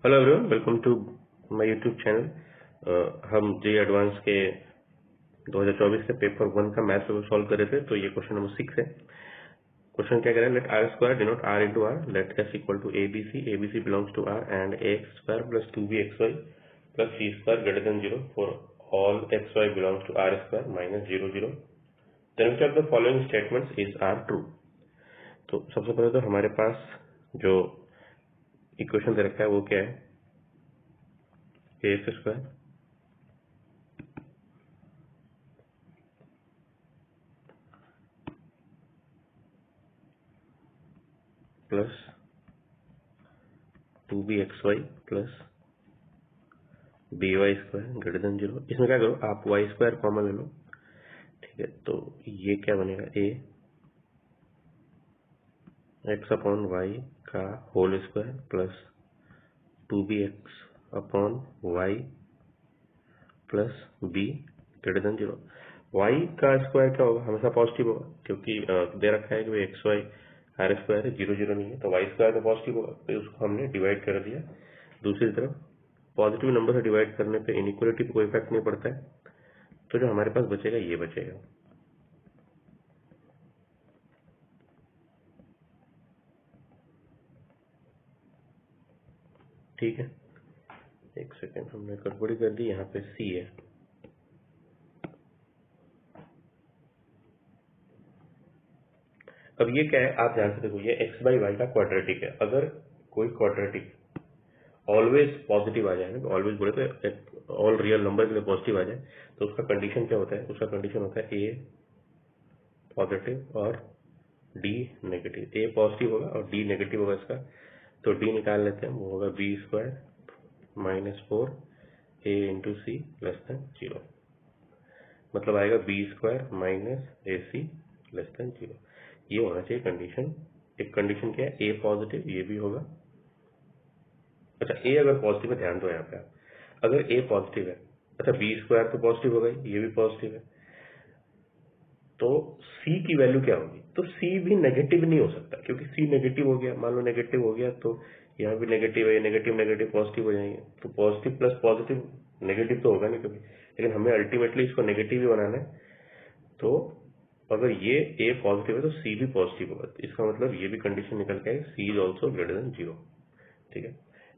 Hello everyone, welcome to my YouTube channel. हम JEE advance के 2024 के पेपर 1 का मैथ पेपर सॉल्व कर रहे थे। तो ये क्वेश्चन नंबर 6 है। क्वेश्चन क्या कह रहा है, let R square denote R into R, let S equal to ABC belongs to R and A x square plus 2b xy plus C square greater than 0 for all xy belongs to R square minus 0 0, then which of the following statements is are true. तो सबसे पहले तो हमारे पास जो equation दे रखा है वो क्या है, A x square plus 2b xy plus by square greater than 0। इसमें क्या करो, आप वाई स्क्वायर कॉमन ले लो। ठीक है, तो ये क्या बनेगा, ए एक्स अपॉन वाई का whole square plus 2bx upon Y plus B greater than 0। Y का स्क्वायर क्या होगा, हमेशा पॉजिटिव होगा, क्योंकि दे रखा है कि एक्स वाई आर स्क्वायर है, 0 0 नहीं है, तो वाई स्क्वायर तो पॉजिटिव होगा, तो उसको हमने डिवाइड कर दिया। दूसरी तरफ पॉजिटिव नंबर से डिवाइड करने पे इनइक्वलिटी पे कोई इफेक्ट नहीं पड़ता है, तो जो हमारे पास बचेगा ये बचेगा। ठीक है, एक सेकेंड, हमने गड़बड़ी कर दी, यहाँ पे सी है। अब ये क्या है, आप ध्यान से देखो, ये एक्स बाई वाई का क्वाड्रेटिक है। अगर कोई क्वाड्रेटिक ऑलवेज पॉजिटिव आ जाए ना, ऑलवेज बोले तो ऑल रियल नंबर के लिए पॉजिटिव आ जाए, तो उसका कंडीशन क्या होता है, उसका कंडीशन होता है ए पॉजिटिव और डी नेगेटिव। ए पॉजिटिव होगा और डी नेगेटिव होगा इसका, तो डी निकाल लेते हैं, वो होगा बी स्क्वायर माइनस 4 ए इंटू सी लेस देन 0। मतलब आएगा B square minus A C less than 0। ये होना चाहिए कंडीशन। एक कंडीशन क्या है, ए पॉजिटिव, ये भी होगा। अच्छा, ए अगर पॉजिटिव है, ध्यान दो यहाँ पे आप, अगर ए पॉजिटिव है, अच्छा बी स्क्वायर तो पॉजिटिव होगा ही, ये भी पॉजिटिव है, तो सी की वैल्यू क्या होगी, तो सी भी नेगेटिव नहीं हो सकता, क्योंकि सी नेगेटिव हो गया, मान लो नेगेटिव हो गया तो यहाँ भी नेगेटिव है, नेगेटिव नेगेटिव पॉजिटिव हो जाएंगे, तो पॉजिटिव प्लस पॉजिटिव नेगेटिव तो होगा नहीं कभी, लेकिन हमें अल्टीमेटली इसको नेगेटिव ही बनाना है। तो अगर ये ए पॉजिटिव है तो सी भी पॉजिटिव होगा, तो इसका मतलब ये भी कंडीशन निकल के आएगी, सी इज ऑल्सो ग्रेटर देन 0। ठीक है,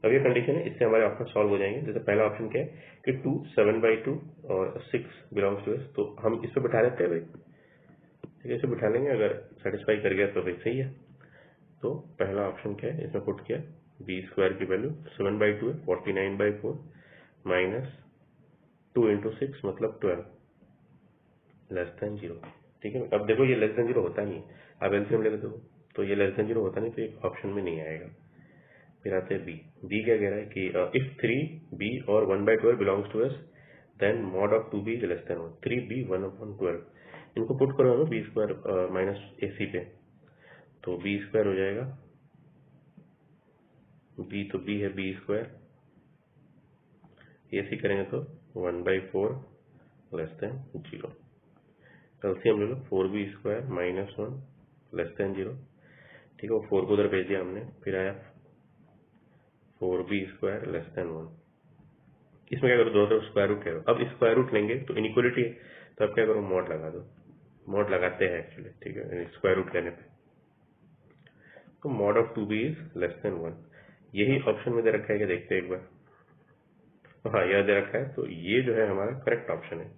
अब ये कंडीशन है, इससे हमारे ऑप्शन सॉल्व हो जाएंगे। जैसे पहला ऑप्शन क्या है कि 2 7/2 और 6 बिलोंग्स टू एस, तो हम इस पे बिठा लेते हैं भाई। ठीक है, इसे बिठा लेंगे, अगर सेटिस्फाई कर गया तो भाई सही है। तो पहला ऑप्शन क्या है, इसमें पुट किया बी स्क्वायर की वैल्यू 7/2 है, 49/4 माइनस 2 इंटू 6 मतलब 12 लेस देन 0। ठीक है, अब देखो ये लेस देन 0 होता नहीं है, आप एलसीएम लेके देखो तो ये लेस देन 0 होता नहीं, तो एक ऑप्शन में नहीं आएगा। फिर आते हैं बी। बी क्या कह रहा है कि इफ 3b और 1/12 belongs to S, then mod of 2b is less than 1। 3b 1/12, इनको पुट करो ना B square minus A C पे, तो बी स्क्वायर हो जाएगा, बी तो बी है, बी स्क्वायर ए सी करेंगे तो 1/4 लेस देन 0। एलसीएम ले लो, 4b square minus 1 less than 0। ठीक है, वो 4 को उधर भेज दिया हमने, फिर आया 4b स्क्वायर लेस देन 1। इसमें क्या करो, दोनों तरफ स्क्वायर रूट करो। अब स्क्वायर रूट लेंगे तो इनइक्वलिटी है, तो अब क्या करो, मॉड लगा दो। मॉड लगाते हैं एक्चुअली, ठीक है, स्क्वायर रूट लेने पे, तो mod of 2b is less than 1। यही ऑप्शन में दे रखा है, क्या देखते हैं एक बार। तो हाँ, यह दे रखा है, तो ये जो है हमारा करेक्ट ऑप्शन है।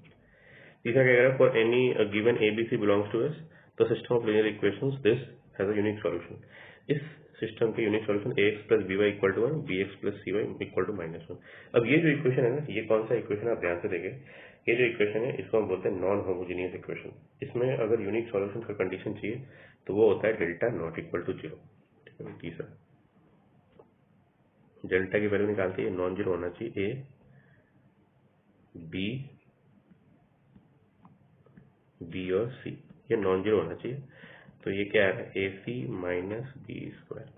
तीसरा क्या कह रहा है, for any given ABC belongs to S, the system of linear equations this has a unique solution. इस सिस्टम के unique solution A X plus B Y equal to 1, B X plus C Y equal to -1। अब ये जो equation है ना, ये कौन सा इक्वेशन है, आप ध्यान से देखें। ये जो इक्वेशन है इसको हम बोलते हैं नॉन होमोजीनियस इक्वेशन। इसमें अगर यूनिक सॉल्यूशन का कंडीशन चाहिए तो वो होता है डेल्टा नॉट इक्वल टू 0। ठीक है, तीसरा डेल्टा की वैल्यू निकालते हैं, नॉन जीरो होना चाहिए, ए बी और सी, ये नॉन जीरो होना चाहिए। तो ये क्या है, ए सी माइनस बी स्क्वायर।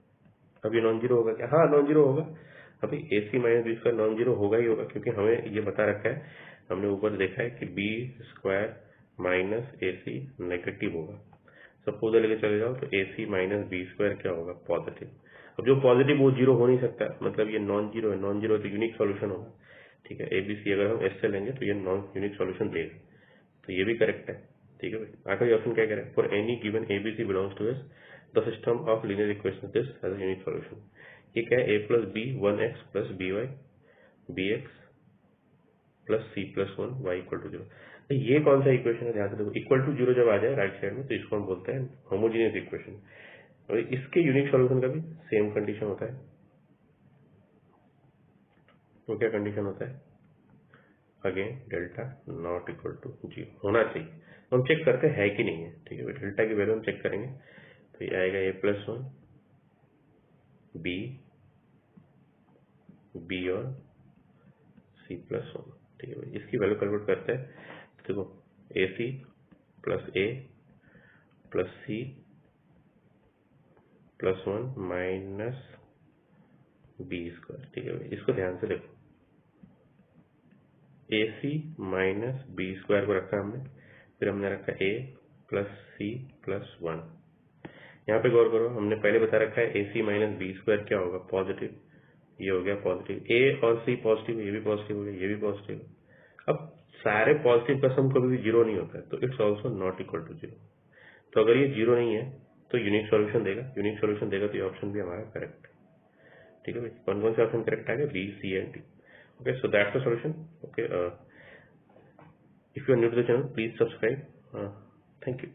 अब ये नॉन जीरो होगा क्या, हाँ नॉन जीरो होगा। अभी A C minus B square non zero होगा ही होगा, क्योंकि हमें ये बता रखा है, हमने ऊपर देखा है कि B square minus A C negative होगा। सपोज लेके चले जाओ तो ए सी माइनस बी स्क्वायर क्या होगा, पॉजिटिव। अब जो पॉजिटिव वो जीरो हो नहीं सकता, मतलब ये नॉन जीरो है, नॉन जीरो तो यूनिक सॉल्यूशन होगा, ठीक है। ABC अगर हम एस से लेंगे तो ये नॉन यूनिक सॉल्यूशन देगा, तो ये भी करेक्ट है, ठीक है भाई। आखिरी ऑप्शन क्या कह रहा है, for any given ABC belongs to S the system of linear equation this has unique solution. ये क्या है, A+B 1x + BY BX + C+1 y = 0। ये कौन सा इक्वेशन है, ध्यान से देखो, इक्वल टू जीरो जब आ जाए राइट साइड में तो इसको हम बोलते हैं होमोजीनियस इक्वेशन। और इसके यूनिक सॉल्यूशन का भी सेम कंडीशन होता है। तो क्या कंडीशन होता है, again delta not equal to zero होना चाहिए। हम चेक करते हैं कि नहीं है, ठीक है। डेल्टा की वैल्यू हम चेक करेंगे, तो ये आएगा A+1 B और C+1, ठीक है भाई। इसकी वैल्यू कन्वर्ट करते हैं, देखो AC + A + C +1 - B², ठीक है भाई। इसको ध्यान से देखो, AC - B² को रखा हमने, फिर हमने रखा A + C +1। यहाँ पे गौर करो, हमने पहले बता रखा है AC - B² क्या होगा, पॉजिटिव, ये हो गया पॉजिटिव। A और C पॉजिटिव, ये भी पॉजिटिव हो गया, ये भी पॉजिटिव। अब सारे पॉजिटिव का सम कभी भी जीरो नहीं होता है, तो it's also not equal to zero. तो अगर ये जीरो नहीं है तो यूनिक सॉल्यूशन देगा, यूनिक सॉल्यूशन देगा तो ये ऑप्शन भी हमारा करेक्ट है, ठीक है भाई। कौन कौन से ऑप्शन करेक्ट आ गए, B, C and D। Okay, so that's the solution. Okay, if you are new to the channel please subscribe. Thank you.